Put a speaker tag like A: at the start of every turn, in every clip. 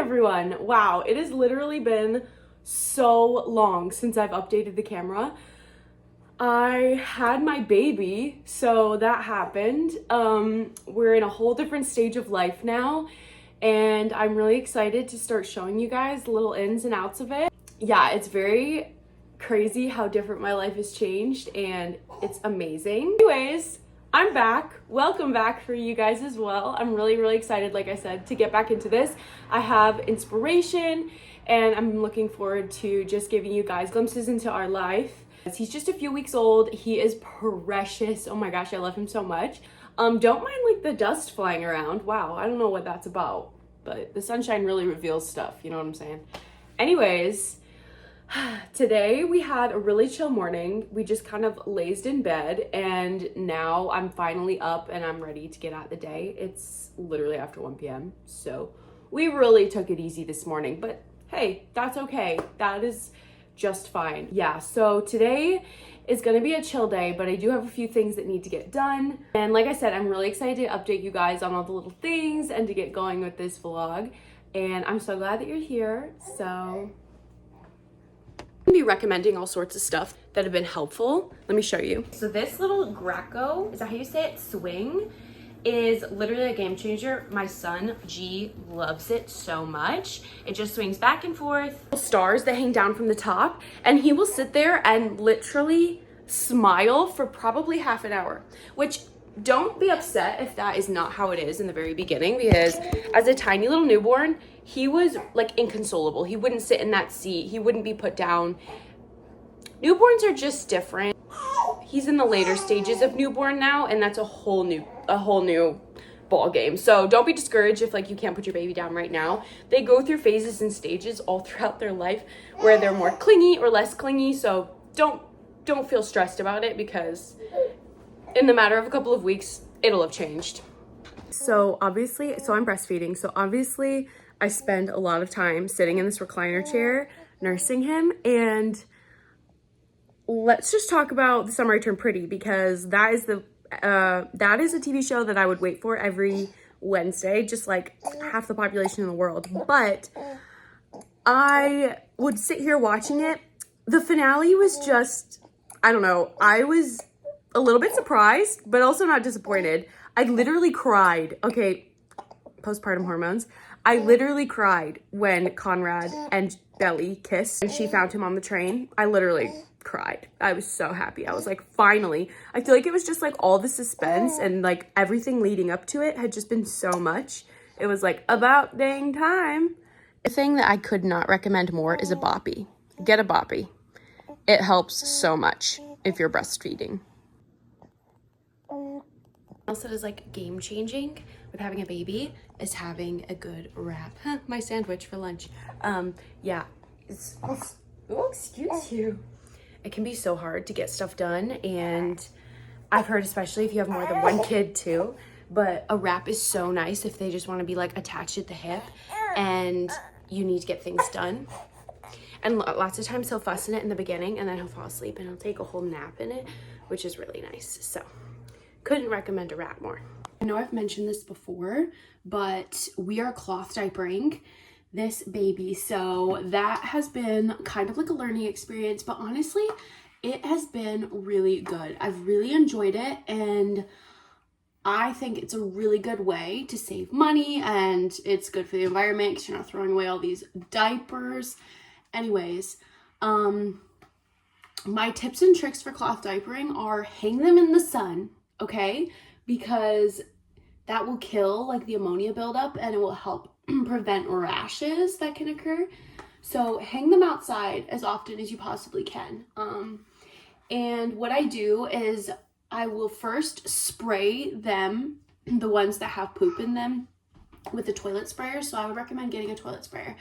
A: everyone. Wow, it has literally been so long since I've updated the camera. I had my baby, so that happened. We're in a whole different stage of life now, and I'm really excited to start showing you guys the little ins and outs of it. Yeah, it's very crazy how different my life has changed, and it's amazing. Anyways, I'm back. Welcome back for you guys as well. I'm really excited, like I said, to get back into this. I have inspiration, and I'm looking forward to just giving you guys glimpses into our life. He's just a few weeks old. He is precious. Oh my gosh, I love him so much. Don't mind like the dust flying around. Wow, I don't know what that's about, but the sunshine really reveals stuff, you know what I'm saying? Anyways, today we had a really chill morning. We just kind of lazed in bed, and now I'm finally up and I'm ready to get out the day. It's literally after 1 p.m. So we really took it easy this morning, but hey, that's okay. That is just fine. Yeah, so today is gonna be a chill day, but I do have a few things that need to get done. And like I said, I'm really excited to update you guys on all the little things and to get going with this vlog. And I'm so glad that you're here. So I'm gonna be recommending all sorts of stuff that have been helpful. Let me show you. So this little Greco, is that how you say it? Swing is literally a game changer. My son G loves it so much. It just swings back and forth. Stars that hang down from the top, and he will sit there and literally smile for probably half an hour, which don't be upset if that is not how it is in the very beginning, because as a tiny little newborn, he was like inconsolable. He wouldn't sit in that seat. He wouldn't be put down. Newborns are just different. He's in the later stages of newborn now, and that's a whole new ball game. So don't be discouraged if like you can't put your baby down right now. They go through phases and stages all throughout their life where they're more clingy or less clingy. So don't feel stressed about it, because in the matter of a couple of weeks, it'll have changed. So I'm breastfeeding. So obviously I spend a lot of time sitting in this recliner chair, nursing him, and let's just talk The Summer I Turned Pretty, because that is a TV show that I would wait for every Wednesday, just like half the population in the world. But I would sit here watching it. The finale was just, I don't know, I was a little bit surprised, but also not disappointed. I literally cried. Okay, postpartum hormones. I literally cried when Conrad and Belly kissed and she found him on the train. I literally cried. I was so happy. I was like, finally. I feel like it was just like all the suspense and like everything leading up to it had just been so much. It was like about dang time. The thing that I could not recommend more is a boppy. Get a boppy. It helps so much if you're breastfeeding. Else that is like game changing with having a baby is having a good wrap. My sandwich for lunch. Yeah. Oh, excuse you. It can be so hard to get stuff done, and I've heard, especially if you have more than one kid too, but a wrap is so nice if they just want to be like attached at the hip and you need to get things done. And lots of times he'll fuss in it in the beginning, and then he'll fall asleep and he'll take a whole nap in it, which is really nice. So couldn't recommend a wrap more. I know I've mentioned this before, but we are cloth diapering this baby, so that has been kind of like a learning experience, but honestly it has been really good. I've really enjoyed it, and I think it's a really good way to save money, and it's good for the environment because you're not throwing away all these diapers. Anyways, my tips and tricks for cloth diapering are hang them in the sun, okay, because that will kill like the ammonia buildup, and it will help prevent rashes that can occur. So hang them outside as often as you possibly can. And what I do is I will first spray them, the ones that have poop in them, with a toilet sprayer. So I would recommend getting a toilet sprayer.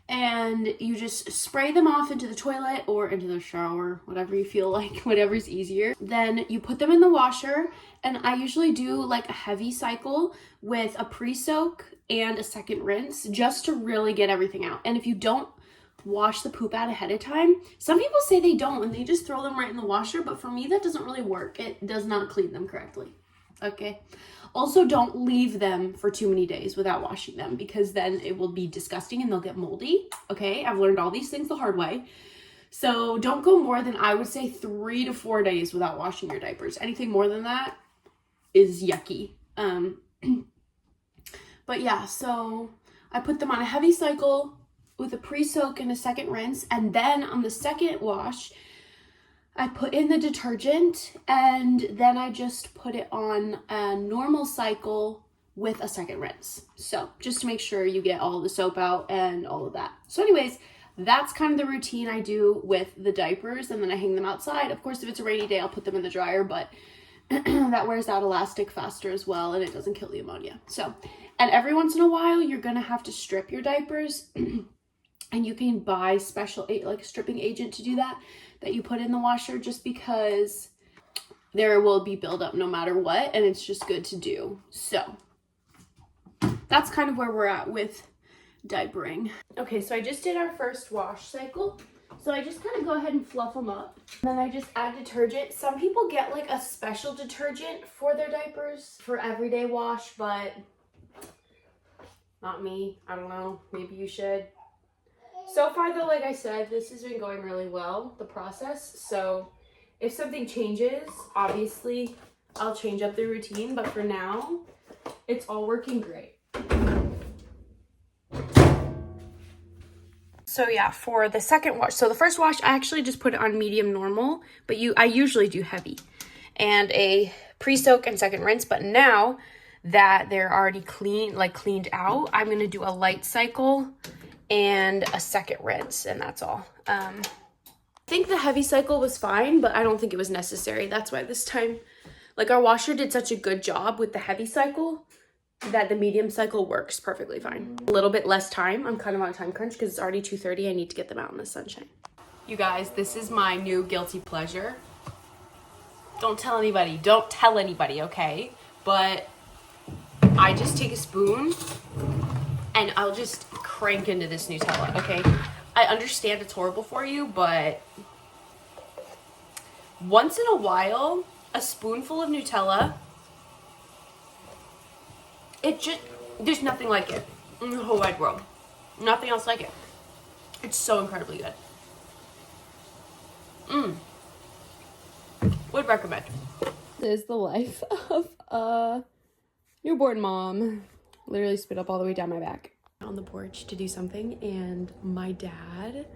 A: And you just spray them off into the toilet or into the shower, whatever you feel like, whatever's easier. Then you put them in the washer, and I usually do like a heavy cycle with a pre-soak and a second rinse just to really get everything out. And if you don't wash the poop out ahead of time, some people say they don't and they just throw them right in the washer, but for me that doesn't really work. It does not clean them correctly. Okay.
B: Also, don't leave them for too many days without washing them, because then it will be disgusting and they'll get moldy. Okay, I've learned all these things the hard way. So don't go more than, I would say, 3 to 4 days without washing your diapers. Anything more than that is yucky. But yeah, so I put them on a heavy cycle with a pre-soak and a second rinse, and then on the second wash I put in the detergent, and then I just put it on a normal cycle with a second rinse. So just to make sure you get all the soap out and all of that. So anyways, that's kind of the routine I do with the diapers, and then I hang them outside. Of course, if it's a rainy day, I'll put them in the dryer, but that wears out elastic faster as well, and it doesn't kill the ammonia. So, and every once in a while, you're gonna have to strip your diapers, and you can buy special, like a stripping agent to do that you put in the washer, just because there will be buildup no matter what, and it's just good to do. So that's kind of where we're at with diapering. Okay, so I just did our first wash cycle. So I just kind of go ahead and fluff them up. Then I just add detergent. Some people get like a special detergent for their diapers for everyday wash, but not me. I don't know. Maybe you should. So far though, like I said, this has been going really well, the process. So if something changes, obviously I'll change up the routine, but for now, it's all working great. So yeah, for the second wash, so the first wash, I actually just put it on medium normal, but I usually do heavy, and a pre-soak and second rinse. But now that they're already cleaned out, I'm gonna do a light cycle and a second rinse, and that's all. I think the heavy cycle was fine, but I don't think it was necessary. That's why this time, like, our washer did such a good job with the heavy cycle that the medium cycle works perfectly fine. A little bit less time. I'm kind of on a time crunch because it's already 2:30. I need to get them out in the sunshine. You guys, this is my new guilty pleasure. Don't tell anybody. Don't tell anybody, okay? But I just take a spoon and I'll just crank into this Nutella, okay? I understand it's horrible for you, but once in a while, a spoonful of Nutella, there's nothing like it in the whole wide world. Nothing else like it. It's so incredibly good. Would recommend. This is the life of a newborn mom. Literally spit up all the way down my back. On the porch to do something, and my dad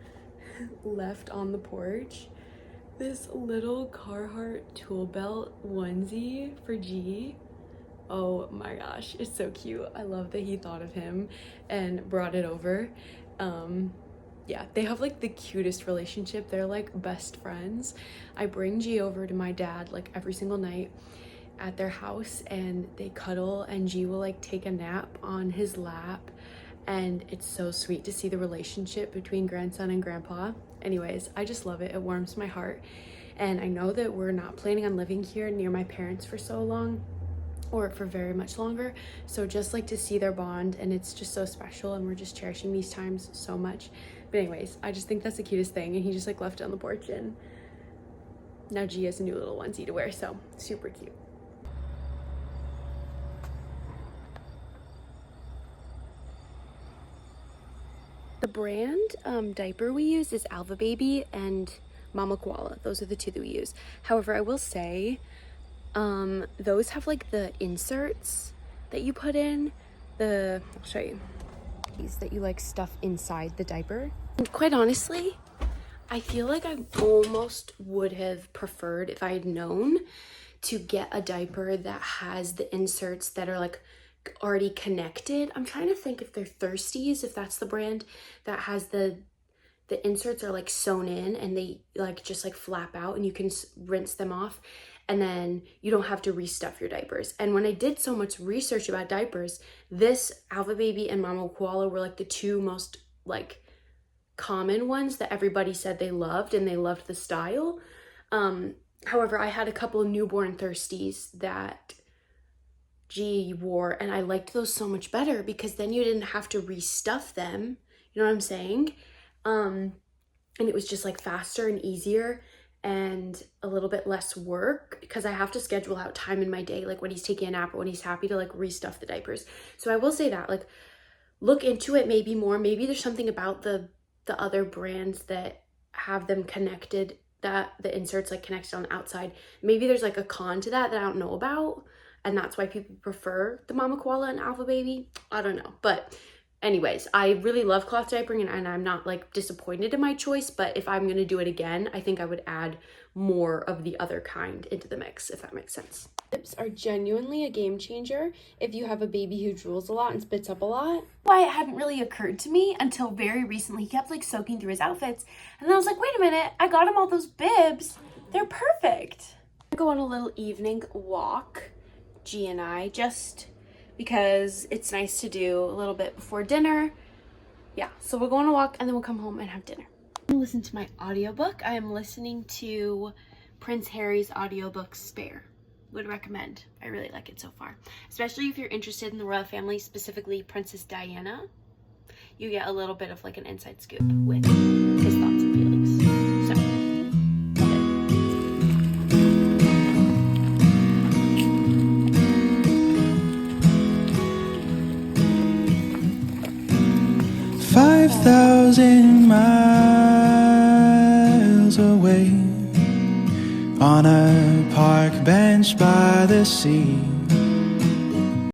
B: left on the porch this little Carhartt tool belt onesie for G. Oh my gosh, it's so cute. I love that he thought of him and brought it over. Yeah, they have like the cutest relationship. They're like best friends. I bring G over to my dad like every single night at their house, and they cuddle, and G will like take a nap on his lap, and it's so sweet to see the relationship between grandson and grandpa. Anyways, I just love it. It warms my heart, and I know that we're not planning on living here near my parents for so long, or for very much longer, so just like to see their bond, and it's just so special, and we're just cherishing these times so much. But anyways, I just think that's the cutest thing, and he just like left it on the porch, and now G has a new little onesie to wear, so super cute. The brand diaper we use is Alva Baby and Mama Koala. Those are the two that we use. However, I will say those have like the inserts that you put in, I'll show you, these that you like stuff inside the diaper. And quite honestly, I feel like I almost would have preferred, if I had known, to get a diaper that has the inserts that are like already connected. I'm trying to think if they're Thirsties, if that's the brand that has the inserts are like sewn in, and they like just like flap out, and you can rinse them off, and then you don't have to restuff your diapers. And when I did so much research about diapers, this Alva Baby and Mama Koala were like the two most like common ones that everybody said they loved, and they loved the style. However, I had a couple of newborn Thirsties that G wore, and I liked those so much better because then you didn't have to restuff them. You know what I'm saying? And it was just like faster and easier.
A: and a little bit less work because I have to schedule out time in my day, like when he's taking a nap or when he's happy, to like restuff the diapers. So I will say that, like, look into it maybe more. Maybe there's something about the other brands that have them connected, that the inserts like connected on the outside. Maybe there's like a con to that I don't know about, and that's why people prefer the Mama Koala and Alpha Baby. I don't know. But anyways, I really love cloth diapering, and I'm not like disappointed in my choice, but if I'm gonna do it again, I think I would add more of the other kind into the mix, if that makes sense.
B: Lips are genuinely a game changer if you have a baby who drools a lot and spits up a lot.
A: Why it hadn't really occurred to me until very recently. He kept like soaking through his outfits, and then I was like, wait a minute, I got him all those bibs. They're perfect. I go on a little evening walk, G and I, just because it's nice to do a little bit before dinner. Yeah, so we'll go on a walk and then we'll come home and have dinner. Listen to my audiobook. I am listening to Prince Harry's audiobook Spare. Would recommend. I really like it so far, especially if you're interested in the royal family, specifically Princess Diana. You get a little bit of like an inside scoop with his thoughts and feelings. So, love it.
C: 5,000 miles away, on a park bench by the sea,